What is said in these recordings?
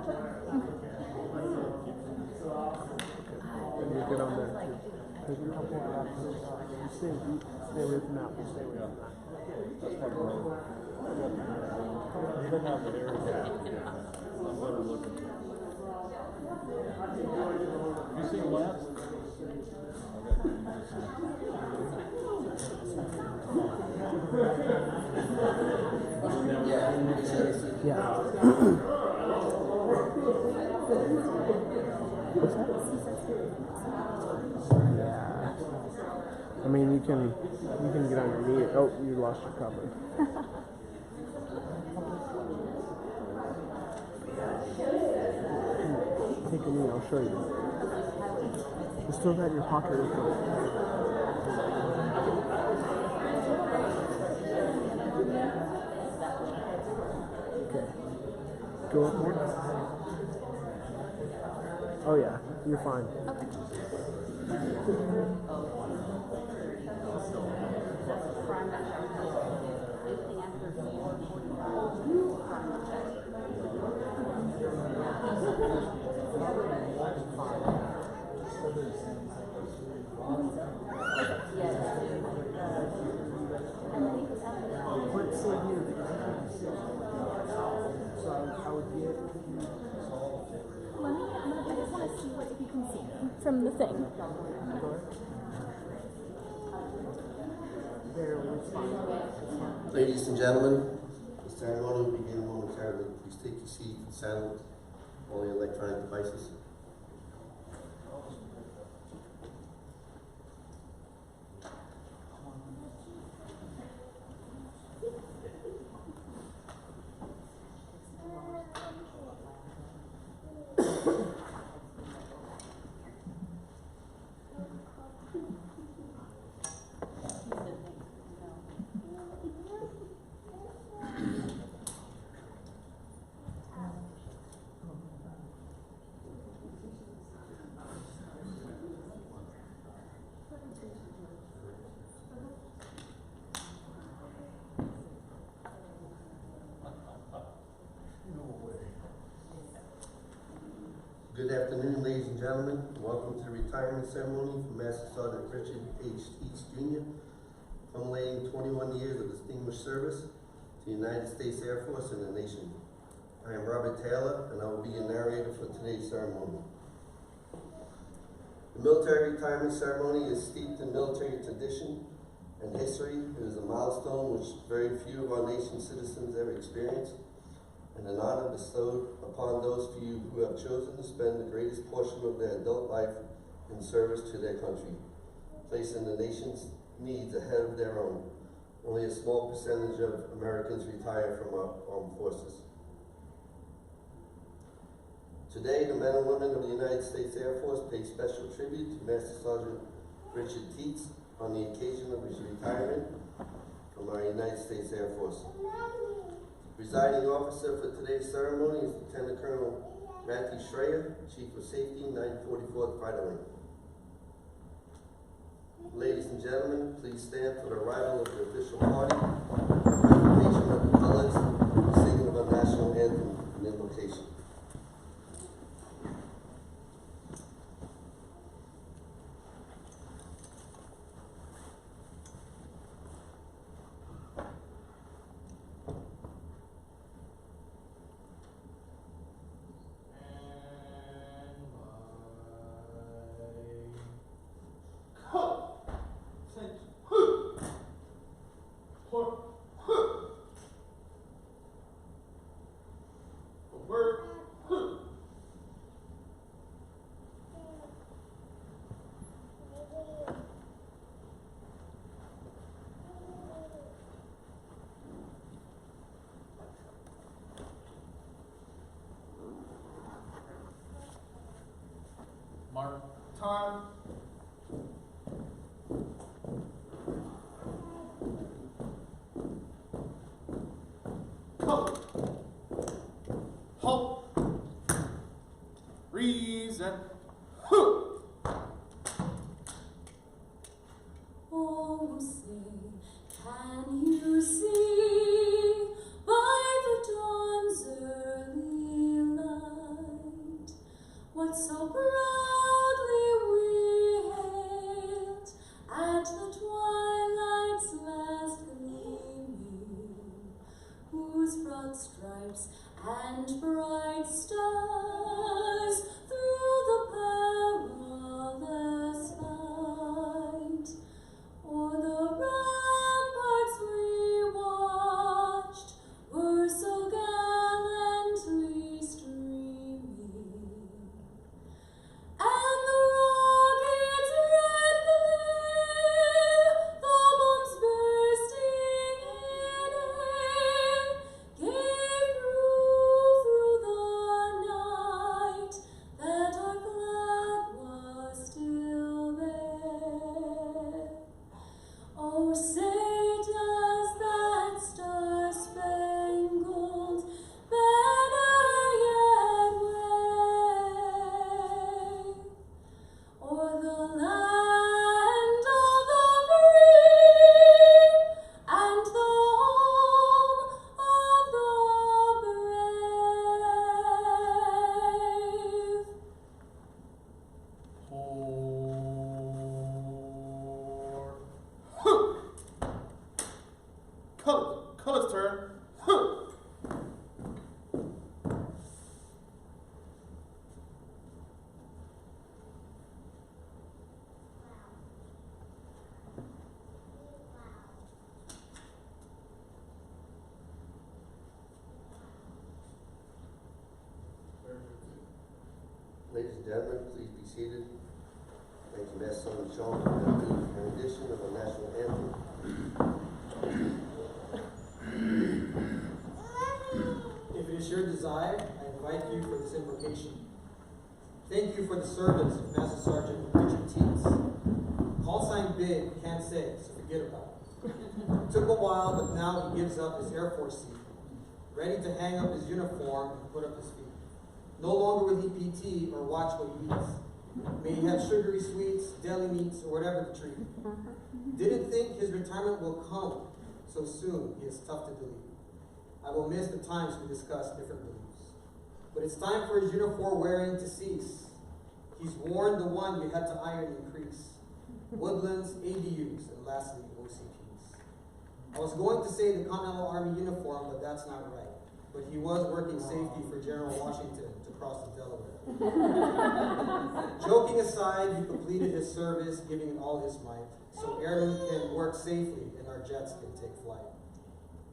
And you're good on that too. Because you're not going out. You stay away from that. Stay away from that. That's part of the road. He doesn't have the hair. I'm better looking. Have you seen Lance? Yeah. What's that? Yeah. I mean, you can get on your knee. Oh, you lost your cover. Take a knee. I'll show you. Just throw that in your pocket. Okay. Go up more. Oh yeah, you're fine. I just want to see if you can see me from the thing. Ladies and gentlemen, the ceremony will begin momentarily. Please take your seat and silence all the electronic devices. Good afternoon, ladies and gentlemen. Welcome to the retirement ceremony for Master Sergeant Richard H. Teets, Jr., culminating 21 years of distinguished service to the United States Air Force and the nation. I am Robert Taylor, and I will be your narrator for today's ceremony. The military retirement ceremony is steeped in military tradition and history. It is a milestone which very few of our nation's citizens ever experience, and an honor bestowed upon those few who have chosen to spend the greatest portion of their adult life in service to their country, placing the nation's needs ahead of their own. Only a small percentage of Americans retire from our armed forces. Today, the men and women of the United States Air Force pay special tribute to Master Sergeant Richard Teets on the occasion of his retirement from our United States Air Force. Presiding officer for today's ceremony is Lieutenant Colonel Matthew Schreier, Chief of Safety, 944th Fighter Wing. Ladies and gentlemen, please stand for the arrival of the official party, presentation of the colors, and singing of our national anthem and invocation. Mark time. Come. Halt. Reason. Oh, say, can you see by the dawn's early light what so proudly we hailed at the twilight's last gleaming, whose broad stripes and bright stars through the perilous fight, o'er the ramparts we watched, were so gallantly streaming, and the rocket's red glare, the bombs bursting in air, gave proof through the night that our flag was still there. Oh, say does that star-spangled banner yet wave o'er the land of the free and the home of the brave? Color's turn. Ladies and gentlemen, please be seated. Thank you, Master Sergeant Sean, for the rendition of the national anthem. If it is your desire, I invite you for this invocation. Thank you for the service of Master Sergeant Richard Teets. Call sign big, can't say, so forget about it. Took a while, but now he gives up his Air Force seat, ready to hang up his uniform and put up his feet. No longer will he PT or watch what he eats. May he have sugary sweets, deli meats, or whatever the treat. Didn't think his retirement will come so soon. He is tough to believe. I will miss the times we discuss different beliefs. But it's time for his uniform wearing to cease. He's worn the one you had to iron and crease. Woodlands, ADUs, and lastly, OCPs. I was going to say the Continental Army uniform, but that's not right. But he was working safety for General Washington to cross the Delaware. Joking aside, he completed his service, giving it all his might, so airmen can work safely and our jets can take flight.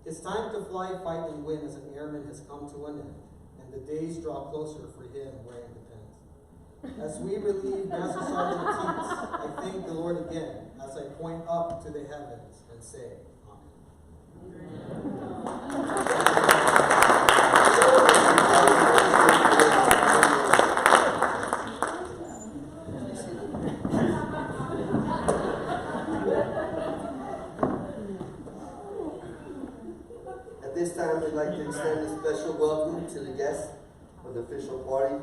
His time to fly, fight, and win as an airman has come to an end, and the days draw closer for him wearing the pens. As we relieve Master Sergeant Teets, I thank the Lord again as I point up to the heavens and say, At this time, we'd like to extend a special welcome to the guests of the official party,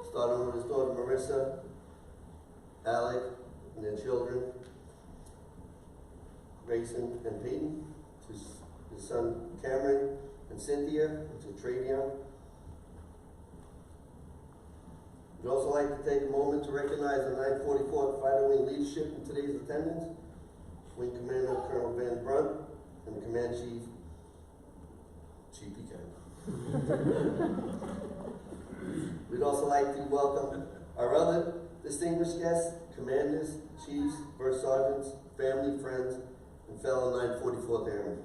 starting with his daughter Marissa, Alec, and their children, Grayson and Peyton, to his son Cameron and Cynthia, and to Travion. We'd also like to take a moment to recognize the 944th Fighter Wing leadership in today's attendance, Wing Commander Colonel Van Brunt, and the Command Chief, Chief Buchanan. We'd also like to welcome our other distinguished guests, commanders, chiefs, first sergeants, family, friends, and fellow 944th Airmen.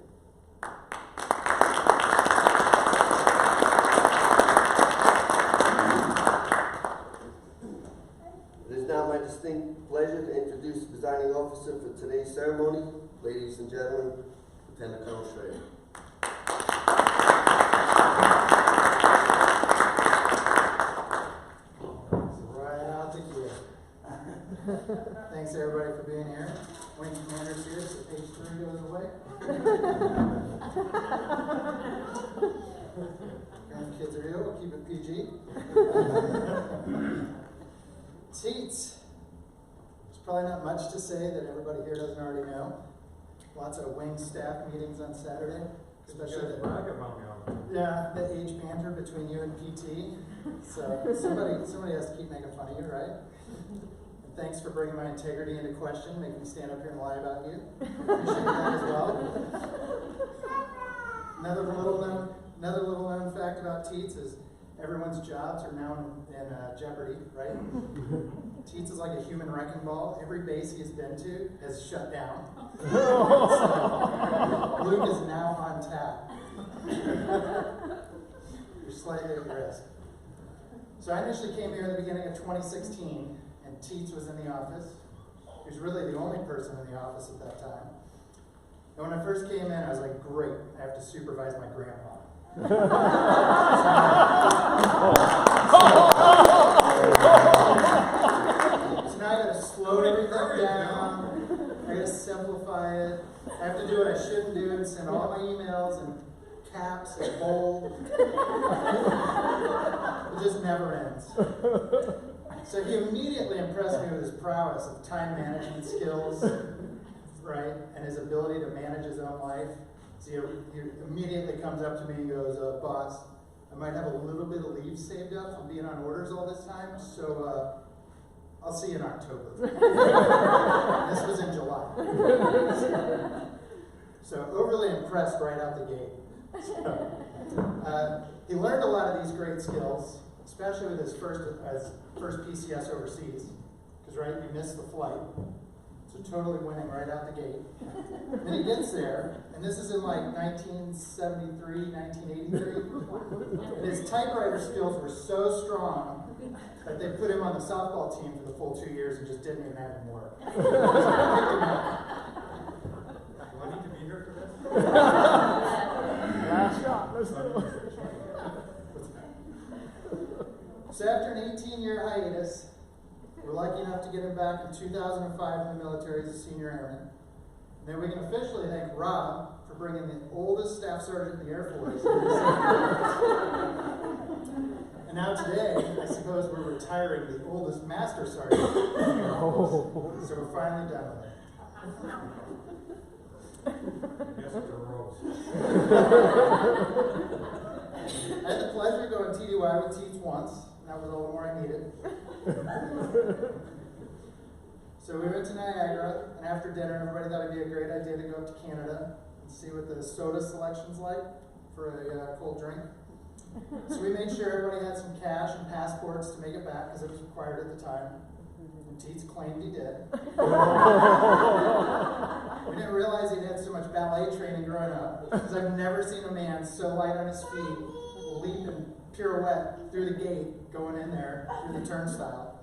It is now my distinct pleasure to introduce the presiding officer for today's ceremony. Ladies and gentlemen, Lieutenant Colonel Schrader. Thanks everybody for being here. Wing Commander's here, so page 3 goes away. Grandkids are here, we'll keep it PG. Teets. There's probably not much to say that everybody here doesn't already know. Lots of wing staff meetings on Saturday. especially the, bracket mounting on it. yeah, the age banter between you and PT. So somebody has to keep making fun of you, right? And thanks for bringing my integrity into question, making me stand up here and lie about you. Appreciate that as well. Another little known fact about Teets is everyone's jobs are now in jeopardy, right? Teets is like a human wrecking ball. Every base he has been to has shut down. So, Luke is now on tap. You're slightly at risk. So I initially came here at the beginning of 2016, and Teets was in the office. He was really the only person in the office at that time. And when I first came in, I was like, great, I have to supervise my grandpa. So now I gotta slow everything down, I gotta simplify it, I have to do what I shouldn't do and send all my emails in caps and bold. It just never ends. So he immediately impressed me with his prowess of time management skills, right, and his ability to manage his own life. So he immediately comes up to me and goes, boss, I might have a little bit of leave saved up from being on orders all this time, so I'll see you in October. This was in July. So overly impressed right out the gate. So, he learned a lot of these great skills, especially with his first PCS overseas, because right, he missed the flight. So totally winning right out the gate. Then he gets there, and this is in like 1973, 1983. And his typewriter skills were so strong that they put him on the softball team for the full 2 years and just didn't even have him work. So they picked him up. Do I need to be here for this? Last shot. Let's go. So after an 18-year hiatus, we're lucky enough to get him back in 2005 in the military as a senior airman. And then we can officially thank Rob for bringing the oldest staff sergeant in the Air Force. And now today, I suppose we're retiring the oldest master sergeant. So we're finally done with it. Yes, it's a rose. I had the pleasure of going TDY with Teets once, and that was all the more I needed. So we went to Niagara, and after dinner, everybody thought it'd be a great idea to go up to Canada and see what the soda selection's like for a cold drink. So we made sure everybody had some cash and passports to make it back, because it was required at the time. And Teets claimed he did. We didn't realize he'd had so much ballet training growing up, because I've never seen a man so light on his feet, leap and pirouette through the gate, going in there through the turnstile.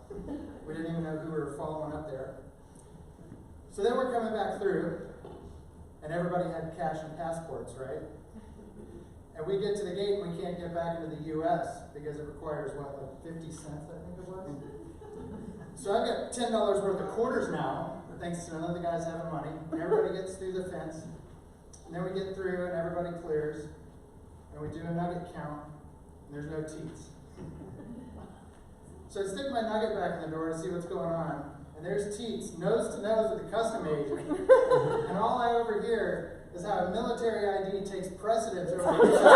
We didn't even know who we were following up there. So then we're coming back through, and everybody had cash and passports, right? And we get to the gate and we can't get back into the U.S. because it requires, what, like 50 cents, I think it was? So I've got $10 worth of quarters now, thanks to none of the guys having money. Everybody gets through the fence. And then we get through and everybody clears. And we do a nugget count, and there's no Teets. So I stick my nugget back in the door to see what's going on. And there's Teets, nose to nose with a custom agent. And all I overhear is how a military ID takes precedence over the There's no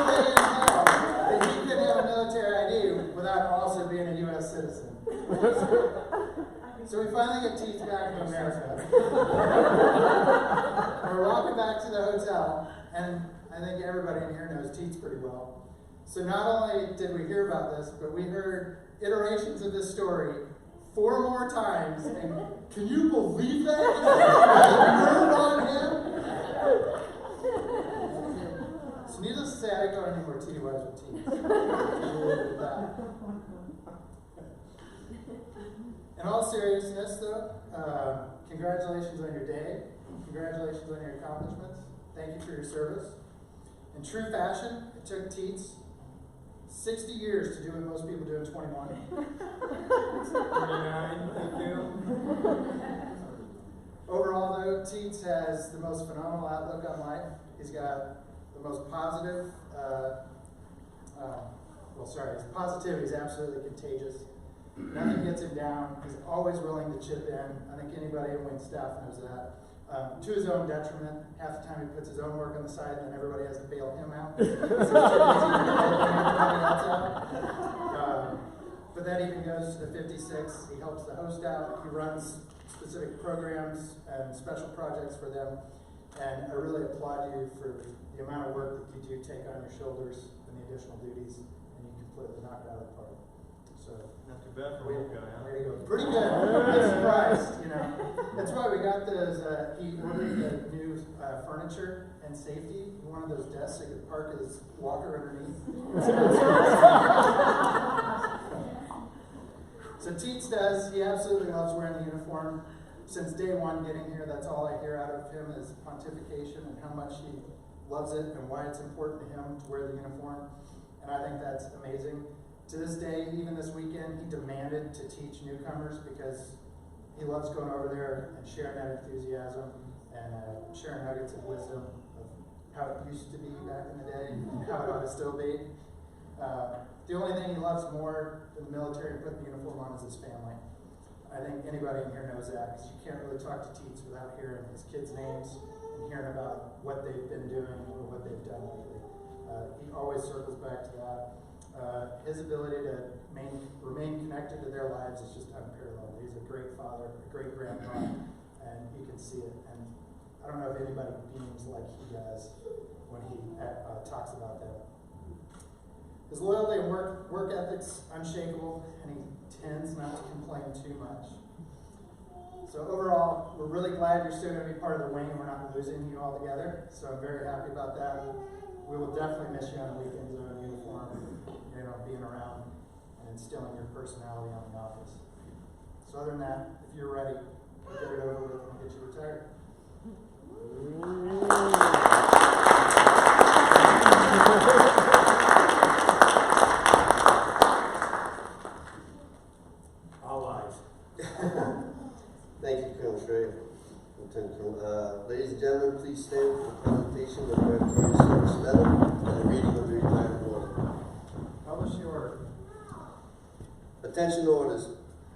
way in hell that he could have a military ID without also being a U.S. citizen. So we finally get Teets back to America. We're walking back to the hotel, and I think everybody in here knows Teets pretty well. So not only did we hear about this, but we heard iterations of this story 4 more times, and can you believe that? Word on him? So needless to say, I didn't go any more TDYs with Teets. In all seriousness, though, congratulations on your day. Congratulations on your accomplishments. Thank you for your service. In true fashion, it took Teets 60 years to do what most people do in 21. 39, thank you. Overall, though, Teets has the most phenomenal outlook on life. He's got the most positive, his positivity is absolutely contagious. Nothing gets him down. He's always willing to chip in. I think anybody in Wing staff knows that. To his own detriment. Half the time he puts his own work on the side, and then everybody has to bail him out. Because he's too busy helping everybody else out. But that even goes to the 56. He helps the host out. He runs specific programs and special projects for them. And I really applaud you for the amount of work that you do take on your shoulders and the additional duties, and you completely knock it out of the park. So Not too bad for a little guy, huh? way to go. Pretty good. I'm surprised, you know. That's why we got those, he ordered the new furniture and safety, one of those desks so he could park his walker underneath. So Teets does, he absolutely loves wearing the uniform. Since day one getting here, that's all I hear out of him is pontification and how much he loves it and why it's important to him to wear the uniform. And I think that's amazing. To this day, even this weekend, he demanded to teach newcomers because he loves going over there and sharing that enthusiasm and sharing nuggets of wisdom of how it used to be back in the day and how it ought to still be. The only thing he loves more than the military and putting the uniform on is his family. I think anybody in here knows that because you can't really talk to Teets without hearing his kids' names and hearing about what they've been doing or what they've done lately. He always circles back to that. His ability to remain connected to their lives is just unparalleled. He's a great father, a great grandpa, and you can see it. And I don't know if anybody beams like he does when he talks about them. His loyalty and work ethic's unshakable, and he tends not to complain too much. So overall, we're really glad you're still going to be part of the wing and we're not losing you altogether. So I'm very happy about that. We will definitely miss you on the weekends in uniform, you know, being around and instilling your personality on the office. So other than that, if you're ready, we'll get it over with and get you retired. Thank you, Colonel Schrader. Lieutenant Colonel. Ladies and gentlemen, please stand for the presentation of the Meritorious Service Medal and the reading of the retirement order. Publish the order. Attention orders.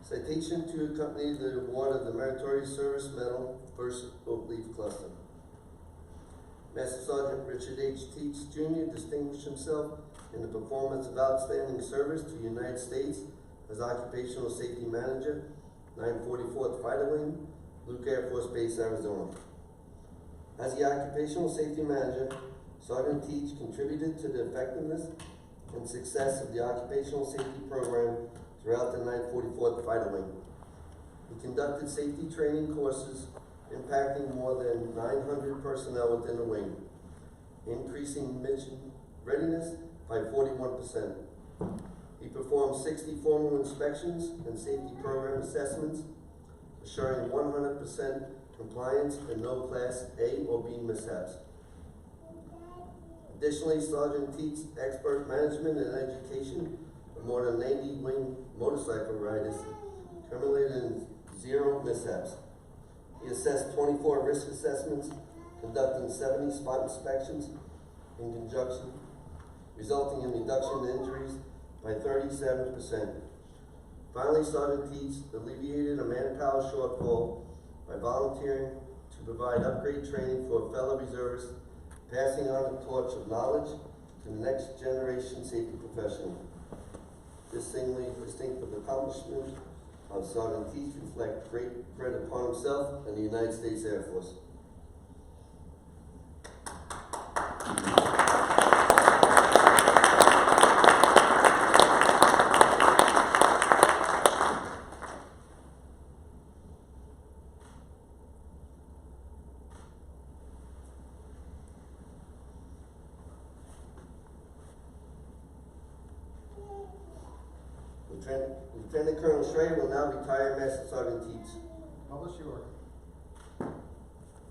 Citation to accompany the award of the Meritorious Service Medal, 1st Oak Leaf Cluster. Master Sergeant Richard H. Teets, Jr. distinguished himself in the performance of outstanding service to the United States as Occupational Safety Manager, 944th Fighter Wing, Luke Air Force Base, Arizona. As the Occupational Safety Manager, Sergeant Teets contributed to the effectiveness and success of the Occupational Safety Program throughout the 944th Fighter Wing. He conducted safety training courses impacting more than 900 personnel within the wing, increasing mission readiness by 41%. He performed 60 formal inspections and safety program assessments, assuring 100% compliance and no Class A or B mishaps. Additionally, Sergeant Teets' expert management and education of more than 90 wing motorcycle riders culminated in 0 mishaps. He assessed 24 risk assessments, conducting 70 spot inspections in conjunction, resulting in reduction in injuries by 37%. Finally, Sergeant Teets alleviated a manpower shortfall by volunteering to provide upgrade training for fellow reservists, passing on the torch of knowledge to the next generation safety professional. This singly distinctive accomplishment of Sergeant Teets reflect great credit upon himself and the United States Air Force. Lieutenant Colonel Schrader will now retire Master Sergeant Teets. Publish your order.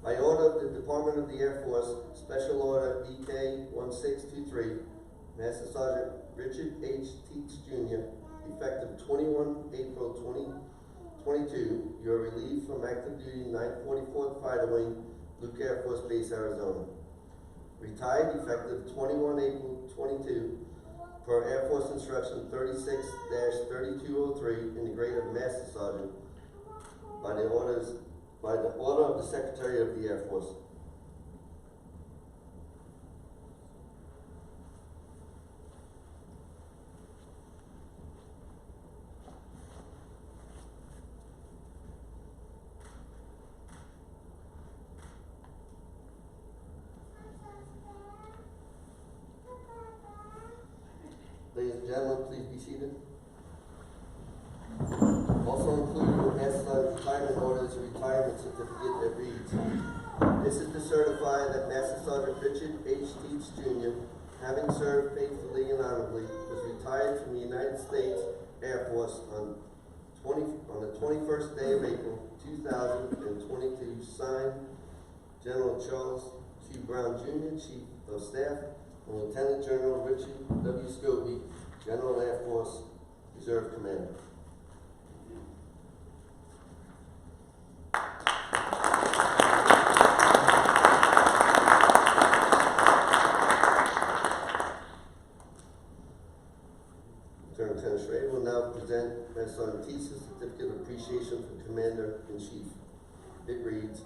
By order of the Department of the Air Force, Special Order EK-1623, Master Sergeant Richard H. Teets, Jr., effective 21 April 2022, you are relieved from active duty 944th Fighter Wing, Luke Air Force Base, Arizona. Retired effective 21 April 22 per Air Force Instruction 36-3203 in the grade of Master Sergeant by the orders by the order of the Secretary of the Air Force. Ladies and gentlemen, please be seated. Also included in Master Sergeant retirement order is a retirement certificate that reads, "This is to certify that Master Sergeant Richard H. Teets, Jr., having served faithfully and honorably, was retired from the United States Air Force on the 21st day of April, 2022, signed General Charles T. Brown, Jr., Chief of Staff, and Lieutenant General Richard W. Scobie, General Air Force Reserve Commander." Lieutenant Schrader will now present Master Sergeant Teets' Certificate of Appreciation for Commander-in-Chief. It reads,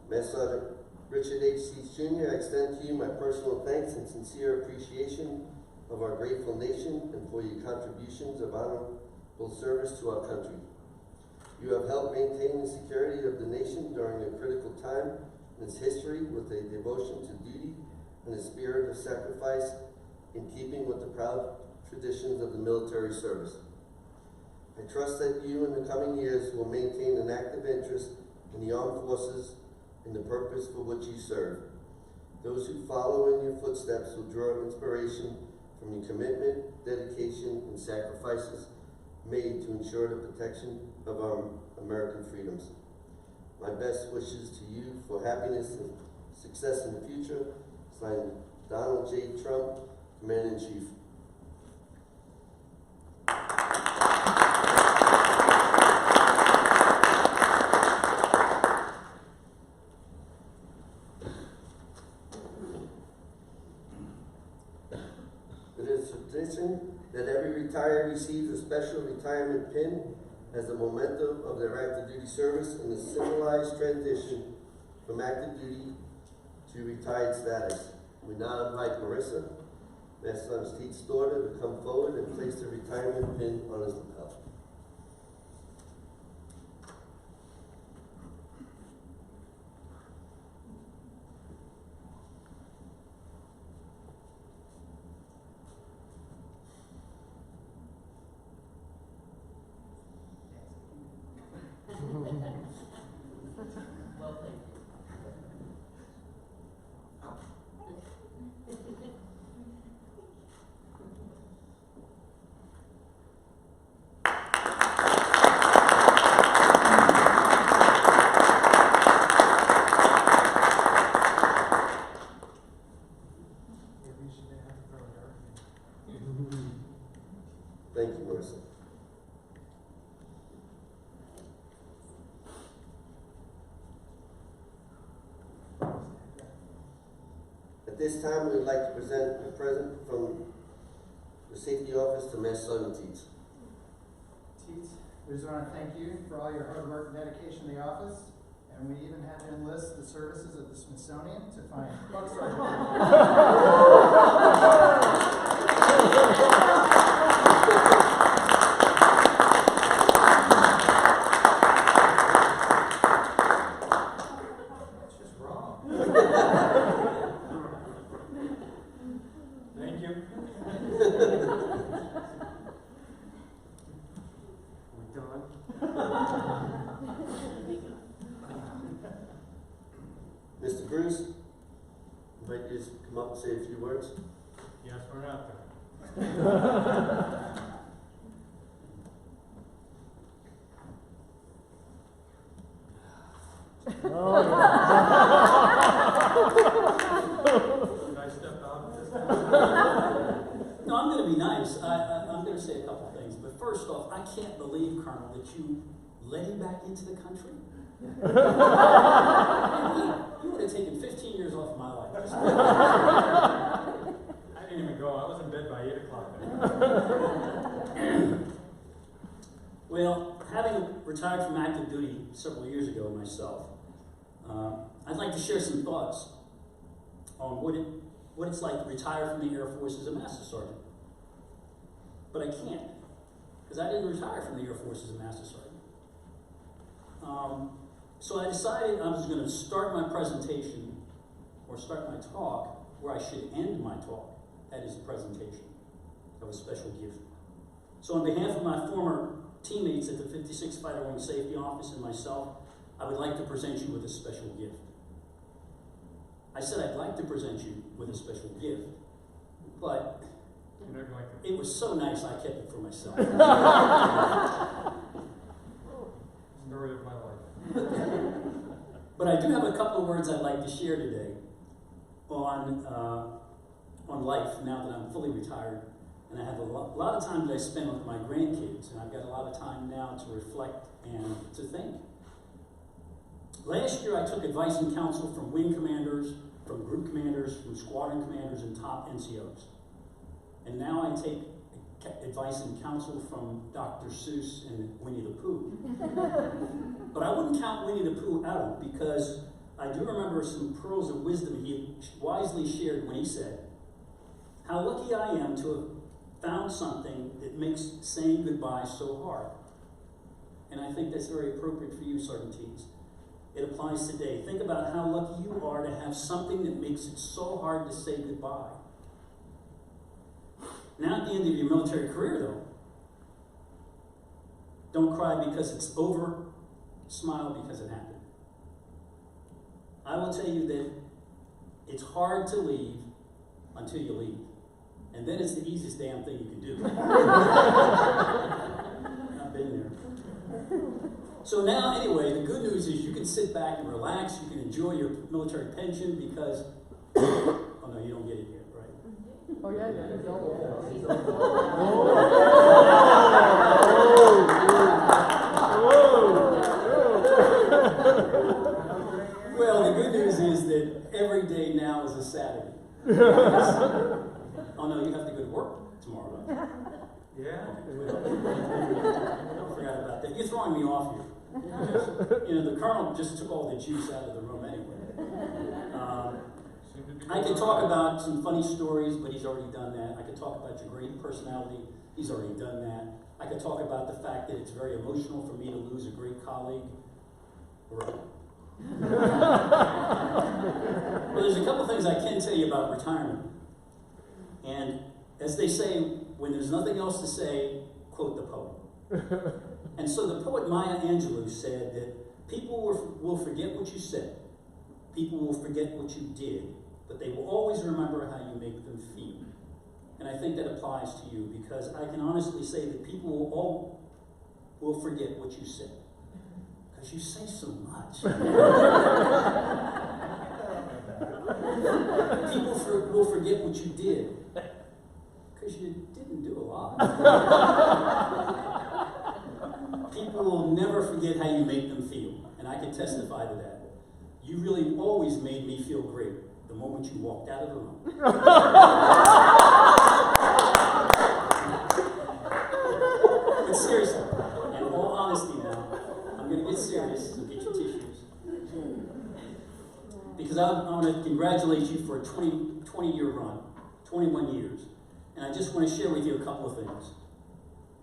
"Master Sergeant Richard H. Teets, Jr., I extend to you my personal thanks and sincere appreciation of our grateful nation and for your contributions of honorable service to our country. You have helped maintain the security of the nation during a critical time in its history with a devotion to duty and a spirit of sacrifice in keeping with the proud traditions of the military service. I trust that you in the coming years will maintain an active interest in the armed forces and the purpose for which you serve. Those who follow in your footsteps will draw inspiration from your commitment, dedication, and sacrifices made to ensure the protection of our American freedoms. My best wishes to you for happiness and success in the future." Signed, Donald J. Trump, Commander-in-Chief. It is tradition that every retiree receives a special retirement pin as a memento of their active duty service and a symbolized transition from active duty to retired status. We now invite Marissa, Master Sergeant Teets' daughter, to come forward and place the retirement pin on his lapel. Thank you, Marissa. At this time, we would like to present a present from the Safety Office to Master Sergeant Teets. Teets, we just want to thank you for all your hard work and dedication in the office, and we even had to enlist the services of the Smithsonian to find Buck That's just wrong. Thank you. We done? Mr. Bruce, I invite you to come up and say a few words. Yes, we're out there. Should I step out this time? No, I'm going to be nice. I'm going to say a couple things. But first off, I can't believe, Colonel, that you let him back into the country. You would have taken 15 years off of my life. I didn't even go. I was in bed by 8 o'clock then. Well, having retired from active duty several years ago myself, I'd like to share some thoughts on what it's like to retire from the Air Force as a Master Sergeant. But I can't, because I didn't retire from the Air Force as a Master Sergeant. So I decided I was going to start my presentation, or start my talk, where I should end my talk. That is a presentation of a special gift. So on behalf of my former teammates at the 56th Fighter Wing Safety Office and myself, I would like to present you with a special gift. I said I'd like to present you with a special gift, but it was so nice I kept it for myself. Story of my life. But I do have a couple of words I'd like to share today on life now that I'm fully retired. And I have a lot of time that I spend with my grandkids, and I've got a lot of time now to reflect and to think. Last year I took advice and counsel from wing commanders, from group commanders, from squadron commanders, and top NCOs. And now I take advice and counsel from Dr. Seuss and Winnie the Pooh. But I wouldn't count Winnie the Pooh out, because I do remember some pearls of wisdom he wisely shared when he said, "How lucky I am to have found something that makes saying goodbye so hard." And I think that's very appropriate for you, Sergeant Teets. It applies today. Think about how lucky you are to have something that makes it so hard to say goodbye. Now at the end of your military career, though, don't cry because it's over, smile because it happened. I will tell you that it's hard to leave until you leave. And then it's the easiest damn thing you can do. I've been there. So now, anyway, the good news is you can sit back and relax. You can enjoy your military pension because, oh no, you don't get it yet, right? Oh, yeah, yeah. Well, the good news is that every day now is a Saturday. Oh no, you have to go to work tomorrow, right? Yeah. I forgot about that. You're throwing me off here. You know, the colonel just took all the juice out of the room anyway. I could talk about some funny stories, but he's already done that. I could talk about your great personality. He's already done that. I could talk about the fact that it's very emotional for me to lose a great colleague. Right. Well, there's a couple things I can tell you about retirement. And as they say, when there's nothing else to say, quote the poet. And so the poet Maya Angelou said that people will forget what you said. People will forget what you did, but they will always remember how you make them feel. And I think that applies to you, because I can honestly say that people will forget what you said. Because you say so much. People will forget what you did. Because you didn't do a lot. People will never forget how you make them feel. And I can testify to that. You really always made me feel great the moment you walked out of the room. But seriously, in all honesty now, I'm going to get serious, so get your tissues. Because I want to congratulate you for a 20-year run, 21 years. And I just want to share with you a couple of things.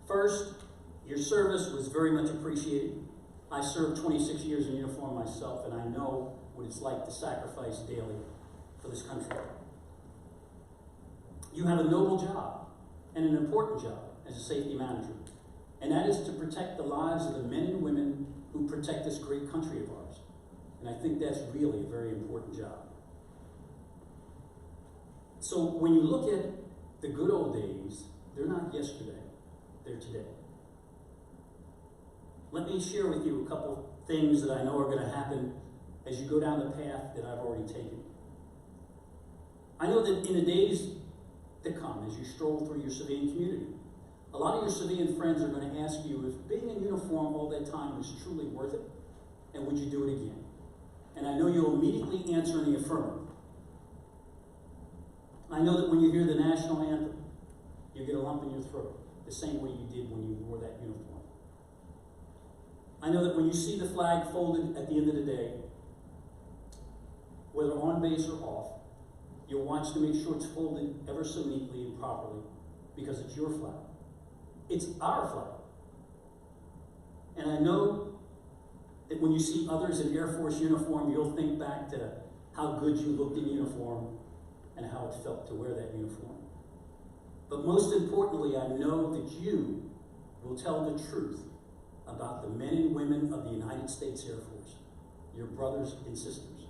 First, your service was very much appreciated. I served 26 years in uniform myself, and I know what it's like to sacrifice daily for this country. You have a noble job and an important job as a safety manager, and that is to protect the lives of the men and women who protect this great country of ours. And I think that's really a very important job. So when you look at the good old days, they're not yesterday, they're today. Let me share with you a couple things that I know are going to happen as you go down the path that I've already taken. I know that in the days to come, as you stroll through your civilian community, a lot of your civilian friends are going to ask you if being in uniform all that time was truly worth it, and would you do it again? And I know you'll immediately answer in the affirmative. I know that when you hear the national anthem, you get a lump in your throat, the same way you did when you wore that uniform. I know that when you see the flag folded at the end of the day, whether on base or off, you'll watch to make sure it's folded ever so neatly and properly, because it's your flag. It's our flag. And I know that when you see others in Air Force uniform, you'll think back to how good you looked in uniform and how it felt to wear that uniform. But most importantly, I know that you will tell the truth about the men and women of the United States Air Force, your brothers and sisters,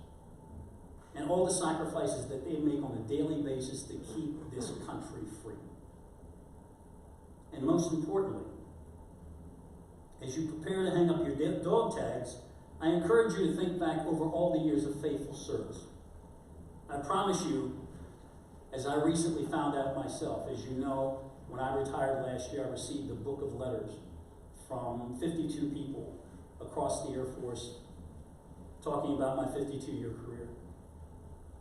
and all the sacrifices that they make on a daily basis to keep this country free. And most importantly, as you prepare to hang up your dog tags, I encourage you to think back over all the years of faithful service. I promise you, as I recently found out myself, as you know, when I retired last year, I received a book of letters from 52 people across the Air Force talking about my 52-year career.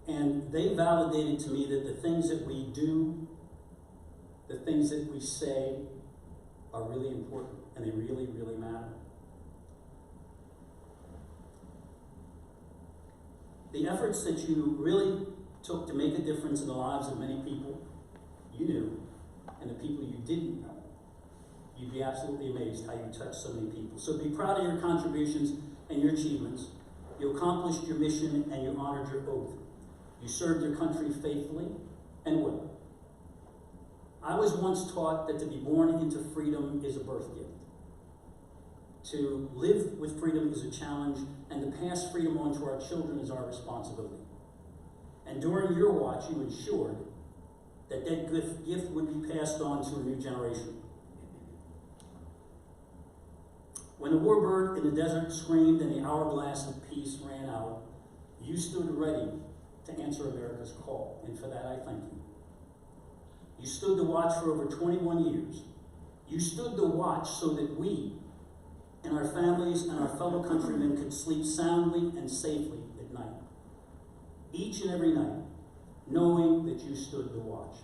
And they validated to me that the things that we do, the things that we say, are really important, and they really, really matter. The efforts that you really took to make a difference in the lives of many people you knew, and the people you didn't know, you'd be absolutely amazed how you touched so many people. So be proud of your contributions and your achievements. You accomplished your mission and you honored your oath. You served your country faithfully and well. I was once taught that to be born into freedom is a birth gift. To live with freedom is a challenge, and to pass freedom on to our children is our responsibility. And during your watch, you ensured that that gift would be passed on to a new generation. When the warbird in the desert screamed and the hourglass of peace ran out, you stood ready to answer America's call, and for that I thank you. You stood the watch for over 21 years. You stood the watch so that we and our families and our fellow countrymen could sleep soundly and safely at night. Each and every night, knowing that you stood the watch.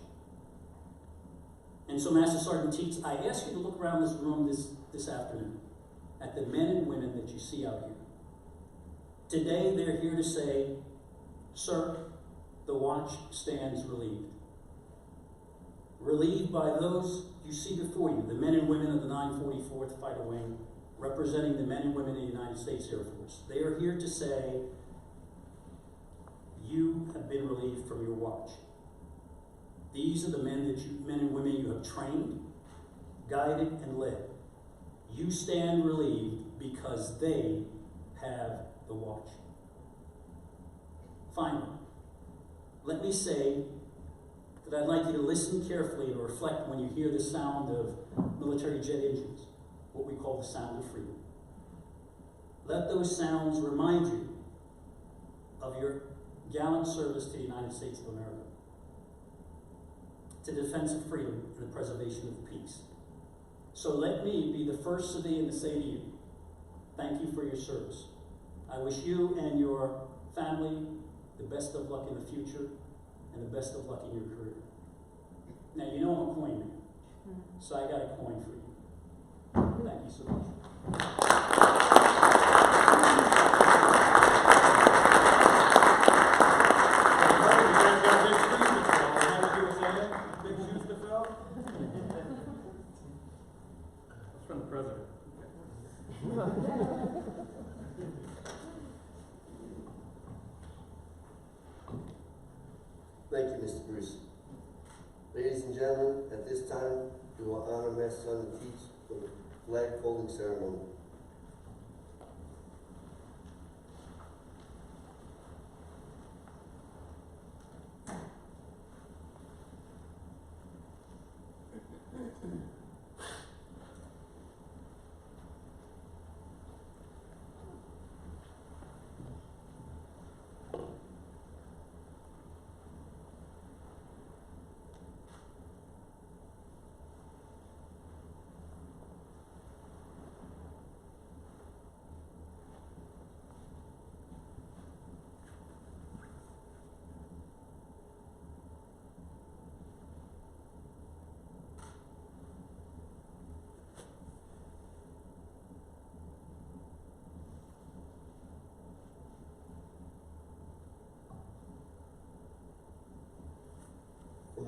And so, Master Sergeant Teets, I ask you to look around this room this afternoon at the men and women that you see out here. Today, they're here to say, sir, the watch stands relieved. Relieved by those you see before you, the men and women of the 944th Fighter Wing, representing the men and women of the United States Air Force. They are here to say, you have been relieved from your watch. These are the men and women you have trained, guided, and led. You stand relieved because they have the watch. Finally, let me say that I'd like you to listen carefully and reflect when you hear the sound of military jet engines, what we call the sound of freedom. Let those sounds remind you of your gallant service to the United States of America, to defense of freedom and the preservation of peace. So let me be the first civilian to say to you, thank you for your service. I wish you and your family the best of luck in the future and the best of luck in your career. Now, you know I'm a coin man, so I got a coin for you. Thank you so much. That's from the president. Thank you, Mr. Bruce. Ladies and gentlemen, at this time, we will honor Master Sergeant Teets with a flag folding ceremony.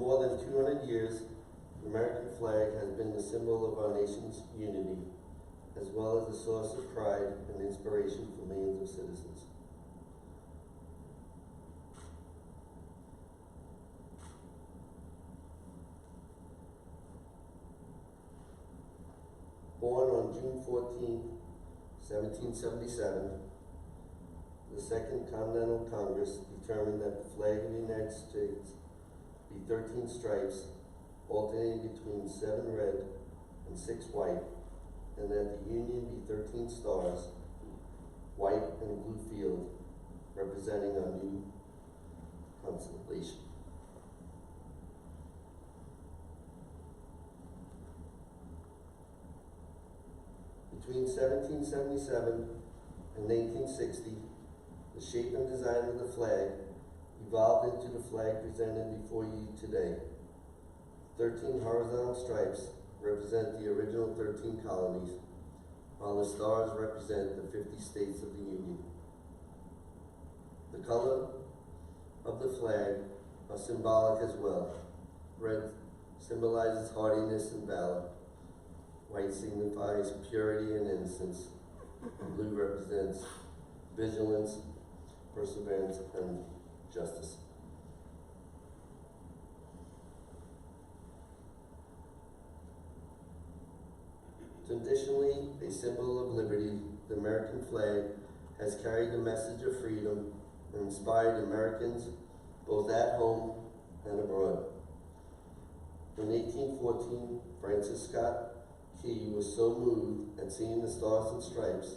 more than 200 years, the American flag has been the symbol of our nation's unity, as well as a source of pride and inspiration for millions of citizens. Born on June 14, 1777, the Second Continental Congress determined that the flag of the United States be 13 stripes, alternating between 7 red and 6 white, and that the Union be 13 stars, white and blue field, representing our new constellation. Between 1777 and 1860, the shape and design of the flag evolved into the flag presented before you today. 13 horizontal stripes represent the original 13 colonies, while the stars represent the 50 states of the Union. The color of the flag are symbolic as well. Red symbolizes hardiness and valor. White signifies purity and innocence. And blue represents vigilance, perseverance, and justice. Traditionally a symbol of liberty, the American flag has carried the message of freedom and inspired Americans both at home and abroad. In 1814, Francis Scott Key was so moved at seeing the stars and stripes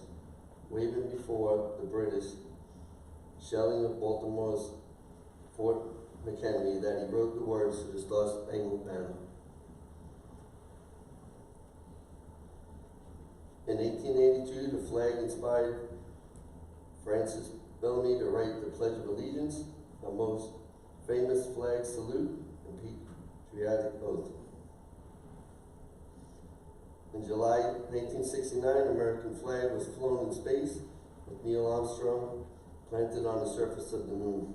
waving before the British shelling of Baltimore's Fort McHenry that he wrote the words to the Star-Spangled Banner. In 1882, the flag inspired Francis Bellamy to write the Pledge of Allegiance, the most famous flag salute and patriotic oath. In July 1969, the American flag was flown in space with Neil Armstrong planted on the surface of the moon.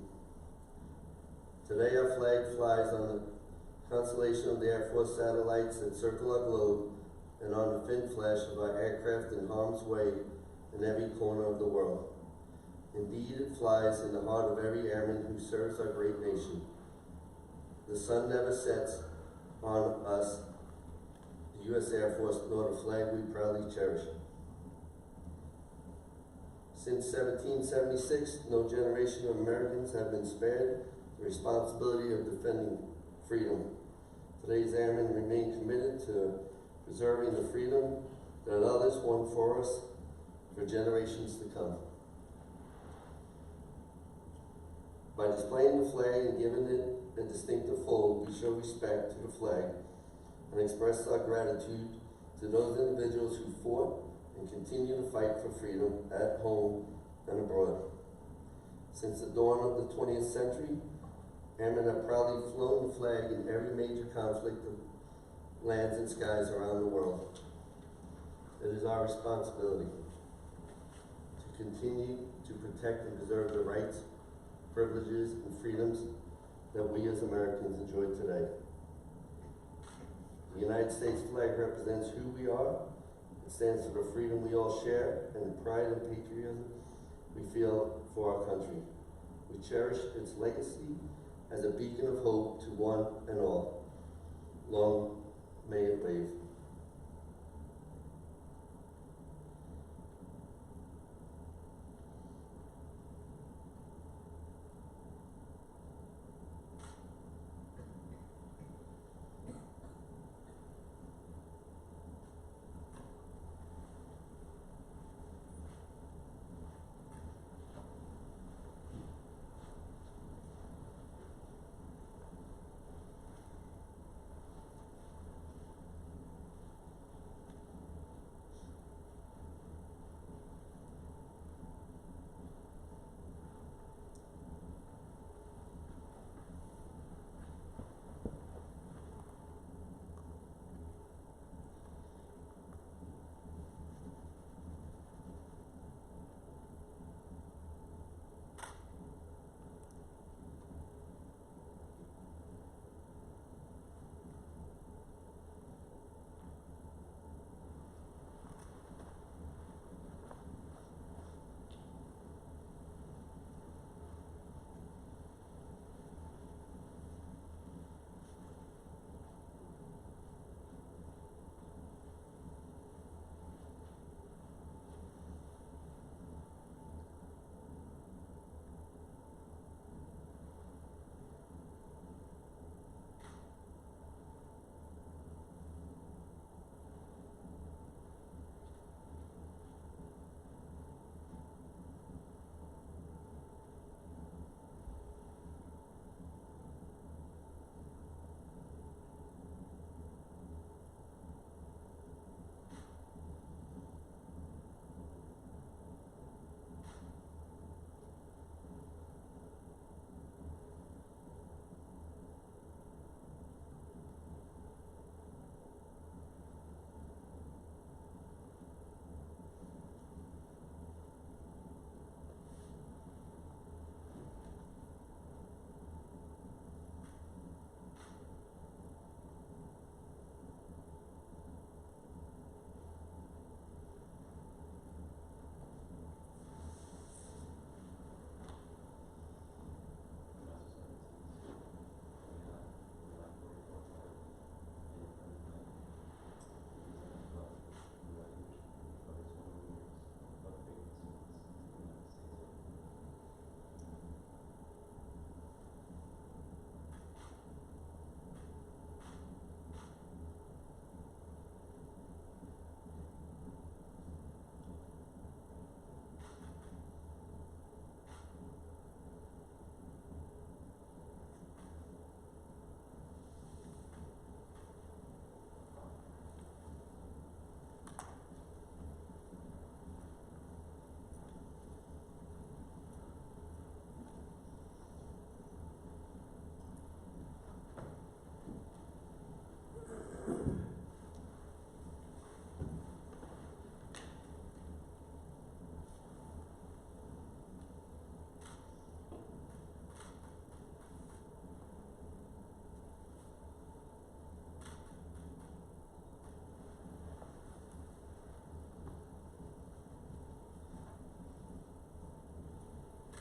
Today our flag flies on the constellation of the Air Force satellites that circle our globe and on the fin flash of our aircraft in harm's way in every corner of the world. Indeed, it flies in the heart of every airman who serves our great nation. The sun never sets on us, the U.S. Air Force, nor the flag we proudly cherish. Since 1776, no generation of Americans have been spared the responsibility of defending freedom. Today's airmen remain committed to preserving the freedom that others won for us for generations to come. By displaying the flag and giving it a distinctive fold, we show respect to the flag and express our gratitude to those individuals who fought and continue to fight for freedom at home and abroad. Since the dawn of the 20th century, airmen have proudly flown the flag in every major conflict of lands and skies around the world. It is our responsibility to continue to protect and preserve the rights, privileges, and freedoms that we as Americans enjoy today. The United States flag represents who we are. It stands for the freedom we all share and the pride and patriotism we feel for our country. We cherish its legacy as a beacon of hope to one and all. Long may it wave.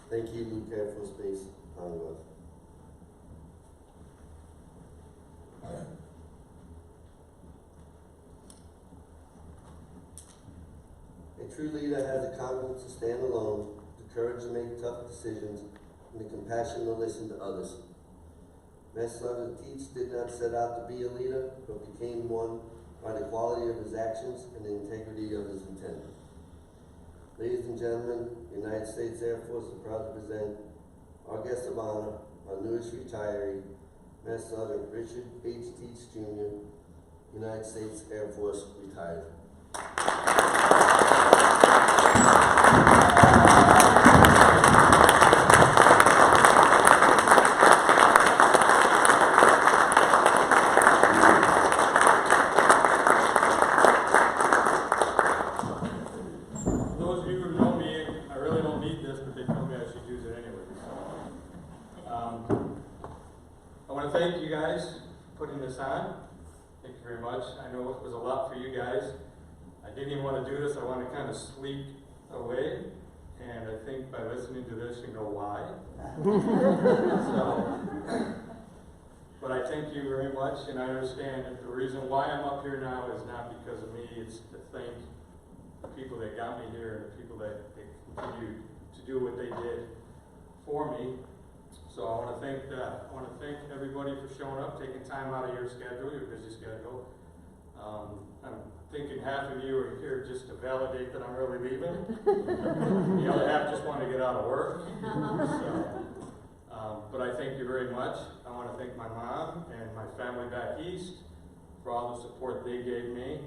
Thank you, Luke Air Force Base, Commonwealth. A true leader has the confidence to stand alone, the courage to make tough decisions, and the compassion to listen to others. Master Sergeant Teets did not set out to be a leader, but became one by the quality of his actions and the integrity of his intent. Ladies and gentlemen, the United States Air Force is proud to present our guest of honor, our newest retiree, Master Sergeant Richard H. Teets, Jr., United States Air Force, retired. Those of you who know me, I really don't need this, but they told me I should use it anyway. I want to thank you guys for putting this on. Thank you very much. I know it was a lot for you guys. I didn't even want to do this. I wanted to kind of sleep away. And I think by listening to this, you know why. But I thank you very much, and I understand that the reason why I'm up here now is not because of me. It's to thank the people that got me here and the people that continue to do what they did for me. So I want to thank everybody for showing up, taking time out of your schedule, your busy schedule. I'm thinking half of you are here just to validate that I'm really leaving. The other half just want to get out of work. But I thank you very much. I want to thank my mom and my family back east for all the support they gave me.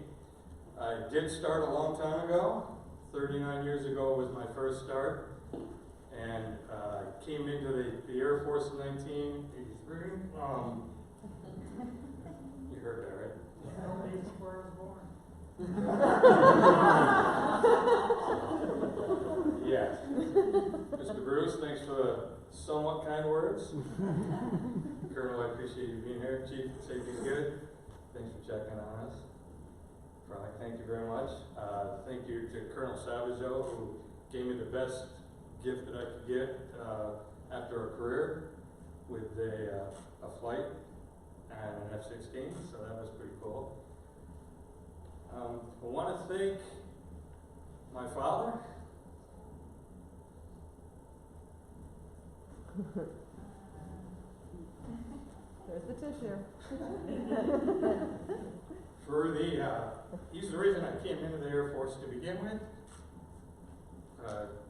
I did start a long time ago. 39 years ago was my first start. And I came into the Air Force in 1983. You heard that, right? Yes. Mr. Bruce, thanks for the somewhat kind words. Colonel, I appreciate you being here. Chief, safety's good. Thanks for checking on us. Frank, thank you very much. Thank you to Colonel Savageau, who gave me the best gift that I could get after a career with a flight and an F-16, so that was pretty cool. I want to thank my father. There's the tissue. He's the reason I came into the Air Force to begin with.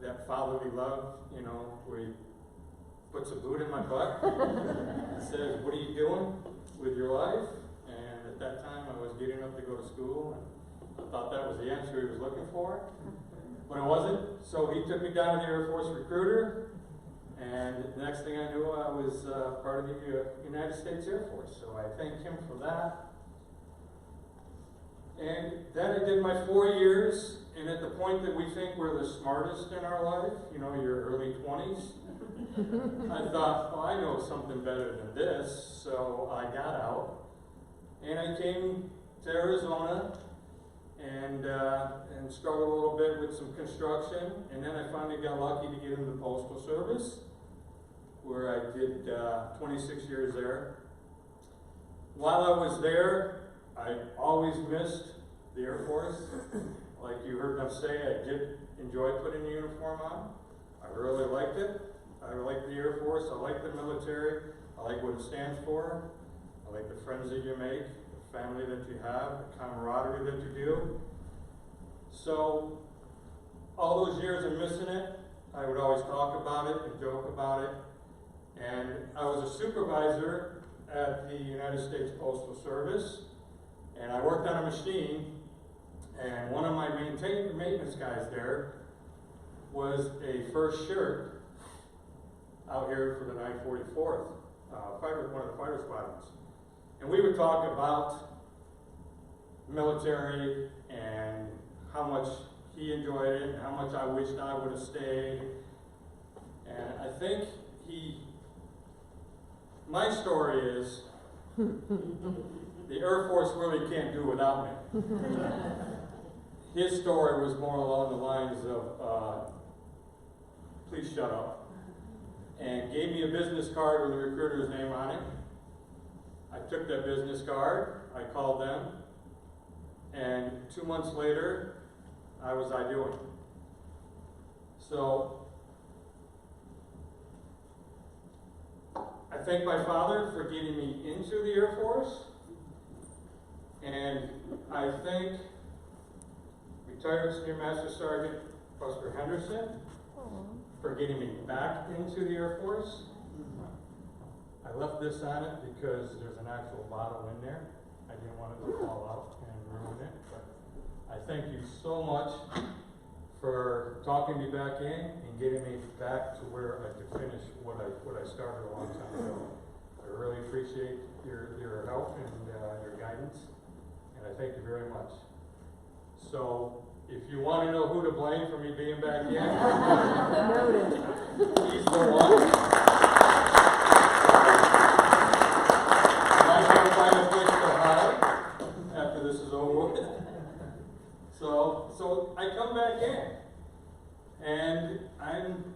That fatherly love, you know, where he puts a boot in my butt and says, "What are you doing with your life?" And at that time I was getting up to go to school, and I thought that was the answer he was looking for, but it wasn't. So he took me down to the Air Force recruiter, and the next thing I knew, I was part of the United States Air Force. So I thank him for that. And then I did my 4 years, and at the point that we think we're the smartest in our life, you know, your early 20s, I thought, oh, I know something better than this, so I got out, and I came to Arizona, and struggled a little bit with some construction, and then I finally got lucky to get into the Postal Service, where I did 26 years there. While I was there, I always missed the Air Force. Like you heard them say, I did enjoy putting the uniform on. I really liked it. I like the Air Force. I like the military. I like what it stands for. I like the friends that you make, the family that you have, the camaraderie that you do. So all those years of missing it, I would always talk about it and joke about it. And I was a supervisor at the United States Postal Service, and I worked on a machine, and one of my maintenance guys there was a first shirt out here for the 944th, one of the fighter squadrons. And we would talk about military and how much he enjoyed it and how much I wished I would have stayed. And I think my story is the Air Force really can't do without me. His story was more along the lines of, please shut up. and gave me a business card with the recruiter's name on it. I took that business card, I called them, and 2 months later, I was doing. So, I thank my father for getting me into the Air Force, and I thank retired Senior Master Sergeant Buster Henderson for getting me back into the Air Force. I left this on it because there's an actual bottle in there. I didn't want it to fall out and ruin it, but I thank you so much for talking me back in and getting me back to where I could finish what I started a long time ago. I really appreciate your help and your guidance, and I thank you very much. So, if you want to know who to blame for me being back in, he's the one. I can't find a place to hide after this is over with. So I come back in, and I'm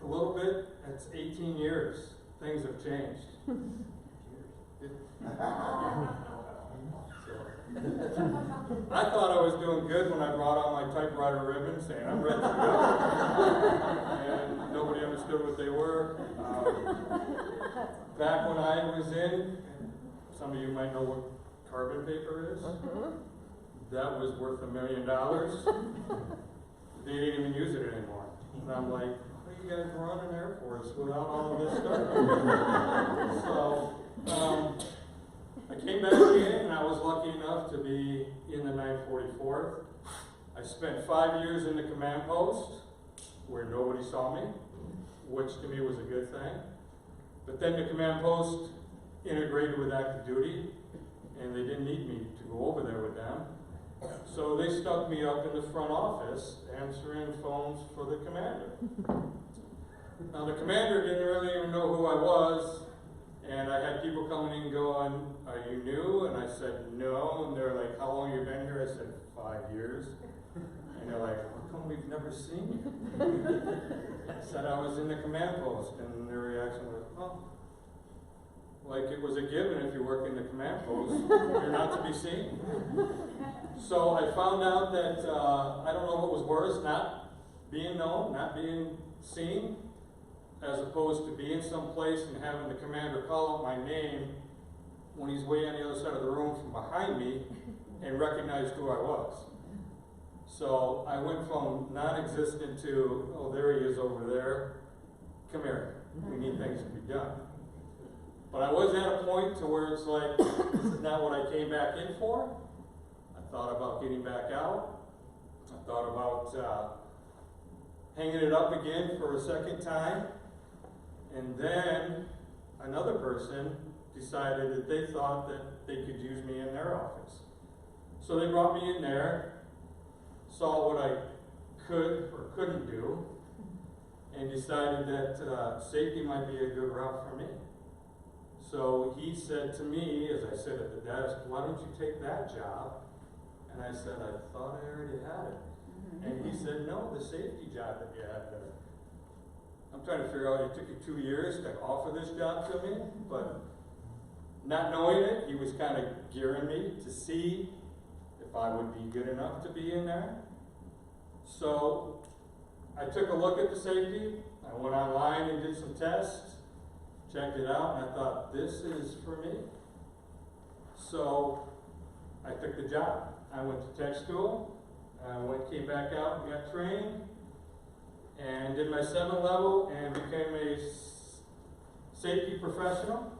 a little bit, it's 18 years. Things have changed. I thought I was doing good when I brought out my typewriter ribbon saying I'm ready to go. And nobody understood what they were. Back when I was in, some of you might know what carbon paper is. That was worth $1 million. They didn't even use it anymore. And I'm like, how are you guys running Air Force without all of this stuff? So, I came back in, and I was lucky enough to be in the 944th. I spent 5 years in the command post, where nobody saw me, which to me was a good thing. But then the command post integrated with active duty, and they didn't need me to go over there with them. So they stuck me up in the front office, answering phones for the commander. Now the commander didn't really even know who I was, and I had people coming in going, are you new? And I said, no. And they're like, how long have you been here? I said, 5 years. And they're like, how come we've never seen you? I said I was in the command post, and their reaction was, oh, like it was a given if you work in the command post, you're not to be seen. So I found out that, I don't know what was worse, not being known, not being seen, as opposed to being someplace and having the commander call out my name when he's way on the other side of the room from behind me and recognized who I was. So I went from non-existent to, oh, there he is over there. Come here, we need things to be done. But I was at a point to where it's like, this is not what I came back in for. I thought about getting back out. I thought about hanging it up again for a second time. And then another person decided that they thought that they could use me in their office. So they brought me in there, saw what I could or couldn't do, and decided that safety might be a good route for me. So he said to me, as I sat at the desk, why don't you take that job? And I said, I thought I already had it. And he said, no, the safety job that you had there. I'm trying to figure out, it took you 2 years to offer this job to me, but not knowing it, he was kind of gearing me to see if I would be good enough to be in there. So I took a look at the safety. I went online and did some tests, checked it out, and I thought, this is for me. So I took the job. I went to tech school. I came back out and got trained, and did my 7th level and became a safety professional.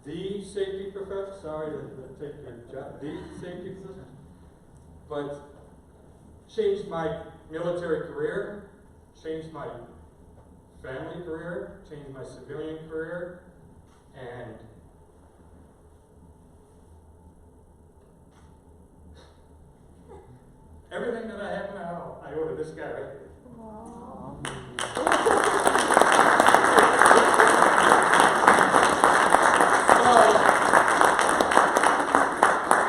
The safety professional, sorry to take your job, the safety professional. But changed my military career, changed my family career, changed my civilian career, and everything that I have now, I owe to this guy right here.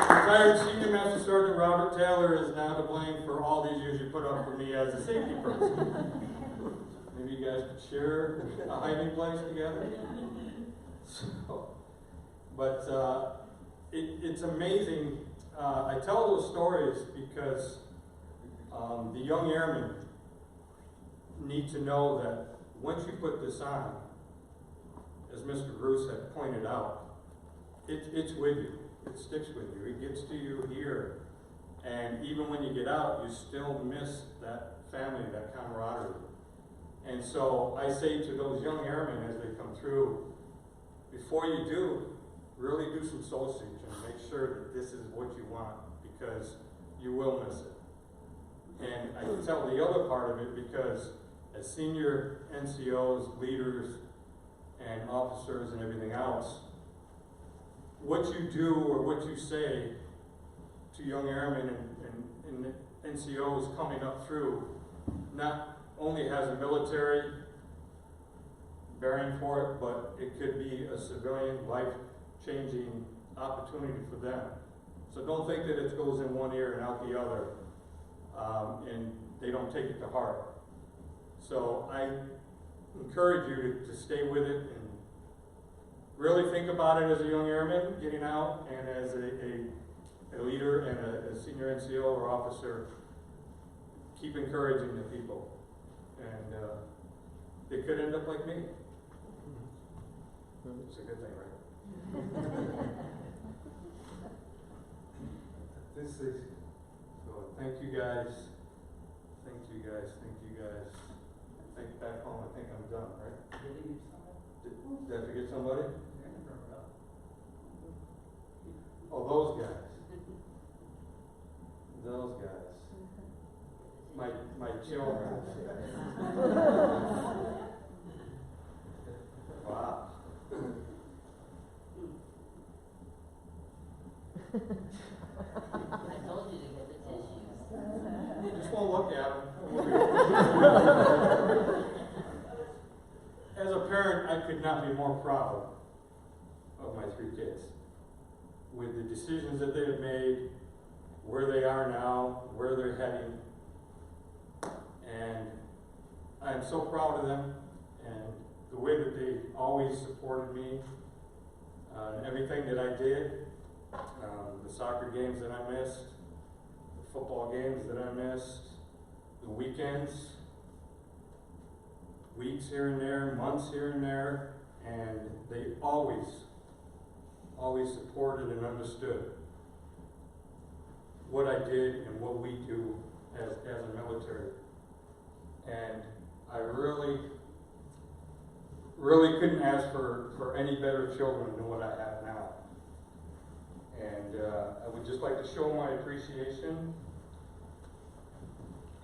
Retired Senior Master Sergeant Robert Taylor is now to blame for all these years you put up with me as a safety person. Maybe you guys could share a hiding place together. So, but it's amazing. I tell those stories because the young airmen need to know that once you put this on, as Mr. Bruce had pointed out, it's with you. It sticks with you. It gets to you here. And even when you get out, you still miss that family, that camaraderie. And so I say to those young airmen as they come through, before you do, really do some soul searching and make sure that this is what you want, because you will miss it. And I can tell the other part of it because as senior NCOs, leaders, and officers and everything else, what you do or what you say to young airmen and NCOs coming up through not only has a military bearing for it, but it could be a civilian life-changing opportunity for them. So don't think that it goes in one ear and out the other, and they don't take it to heart. So I encourage you to stay with it and really think about it as a young airman getting out, and as a leader and a senior NCO or officer. Keep encouraging the people, and they could end up like me. It's a good thing, right? This is, so thank you guys. Thank you guys. Thank you guys. I think back home, I think I'm done, right? Did I forget somebody? Oh, those guys. Those guys. My children. Wow. I told you to get the tissues. Just won't look at them. As a parent, I could not be more proud of my 3 kids. With the decisions that they have made, where they are now, where they're heading. And I'm so proud of them, and the way that they always supported me, everything that I did, the soccer games that I missed, the football games that I missed, the weekends, weeks here and there, months here and there, and they always supported and understood what I did and what we do as a military. And I really couldn't ask for any better children than what I have now. And I would just like to show my appreciation.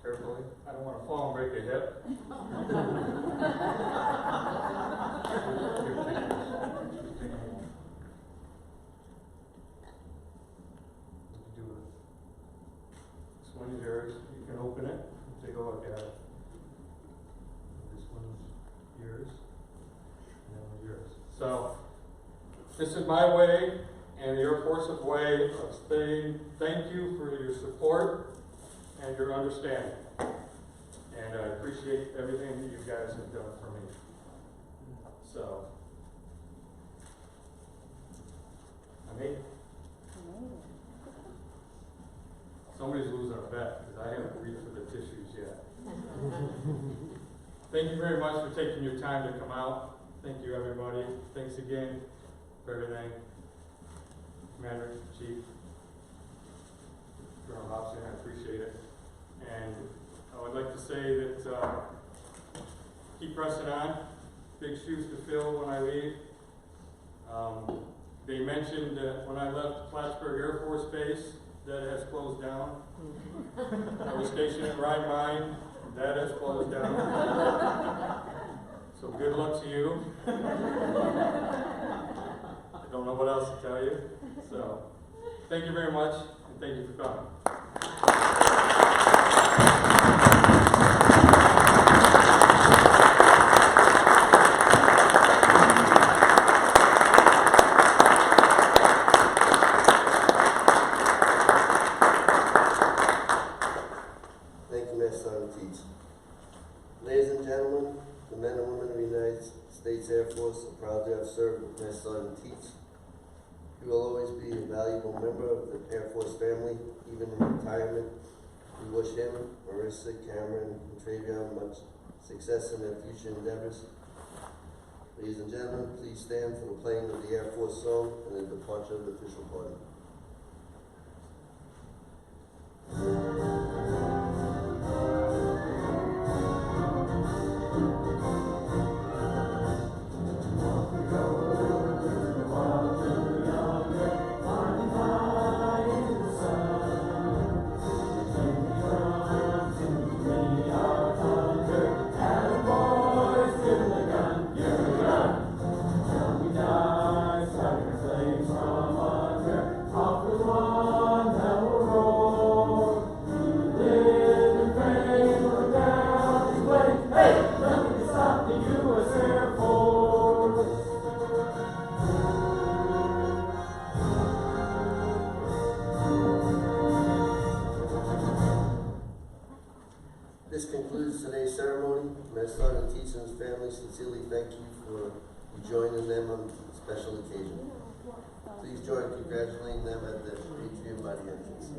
Carefully, I don't want to fall and break a hip. This one is yours. You can open it and take a look at it. This one's yours, and that one's yours. So, this is my way and the Air Force's way of saying thank you for your support and your understanding. And I appreciate everything that you guys have done for me. So, I made it. Somebody's losing a bet because I haven't reached for the tissues yet. Thank you very much for taking your time to come out. Thank you, everybody. Thanks again for everything. Commander, Chief, Colonel Hobson, I appreciate it. And I would like to say that keep pressing on. Big shoes to fill when I leave. They mentioned that when I left Plattsburgh Air Force Base, that has closed down. I was stationed at Rhine Mine, that has closed down. So good luck to you. I don't know what else to tell you. So thank you very much, and thank you for coming. Thank you, Mr. Teets. Ladies and gentlemen, Teets. He will always be a valuable member of the Air Force family, even in retirement. We wish him, Marissa, Cameron, and Travion much success in their future endeavors. Ladies and gentlemen, please stand for the playing of the Air Force song and the departure of the official party. This concludes today's ceremony. MSgt Teets and his family sincerely thank you for joining them on a special occasion. Please join congratulating them at the atrium by the entrance.